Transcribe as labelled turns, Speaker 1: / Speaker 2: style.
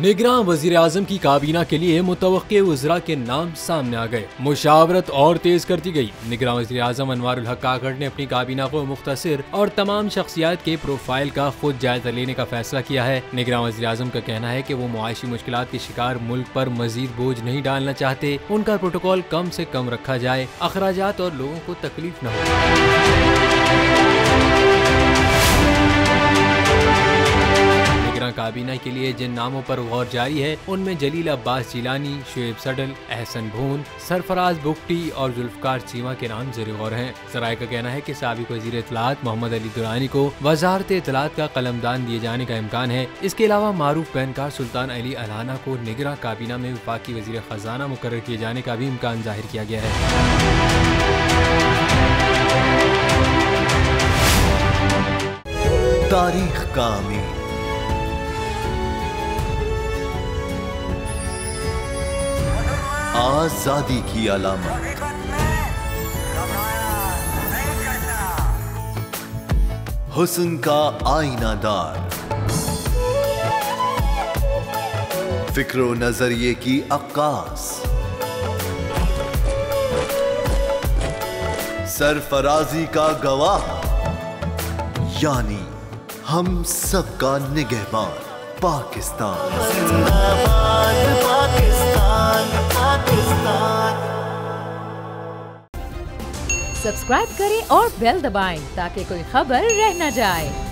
Speaker 1: निगरान वजीर आजम की काबीना के लिए मुतवक्के वज़रा के नाम सामने आ गए। मुशावरत और तेज कर दी गई। निगरान वजीर आजम अनवारुल हक काकड़ ने अपनी काबीना को मुख्तसर और तमाम शख्सियात के प्रोफाइल का खुद जायजा लेने का फैसला किया है। निगरान वजीर आजम का कहना है कि वो मुआशी मुश्किलात के शिकार मुल्क पर मजीद बोझ नहीं डालना चाहते। उनका प्रोटोकॉल कम से कम रखा जाए, अखराजात और लोगों को तकलीफ न हो। काबीना के लिए जिन नामों पर गौर जारी है उनमें जलील अब्बास जिलानी, शुएब सडल, एहसन भून, सरफराज बुगटी और जुल्फकार चीमा के नाम ज़ेर गौर हैं। सराय का कहना है कि साबिक वज़ीर इत्तलात मोहम्मद अली दुरानी को वज़ारत इत्तलात का कलमदान दिए जाने का इम्कान है। इसके अलावा मारूफ पैनकार सुल्तान अली अलाना को निगरान काबीना में वफाकी वज़ीर खजाना मुकर्रर किए जाने का भी इम्कान जाहिर किया गया है।
Speaker 2: तारीख का अमीर आजादी की अलामत, हुस्न का आईनादार, फिक्रो नजरिए की अक्कास, सरफराजी का गवाह, यानी हम सबका निगहबान पाकिस्तान।
Speaker 3: सब्सक्राइब करें और बेल दबाएं ताकि कोई खबर रह न जाए।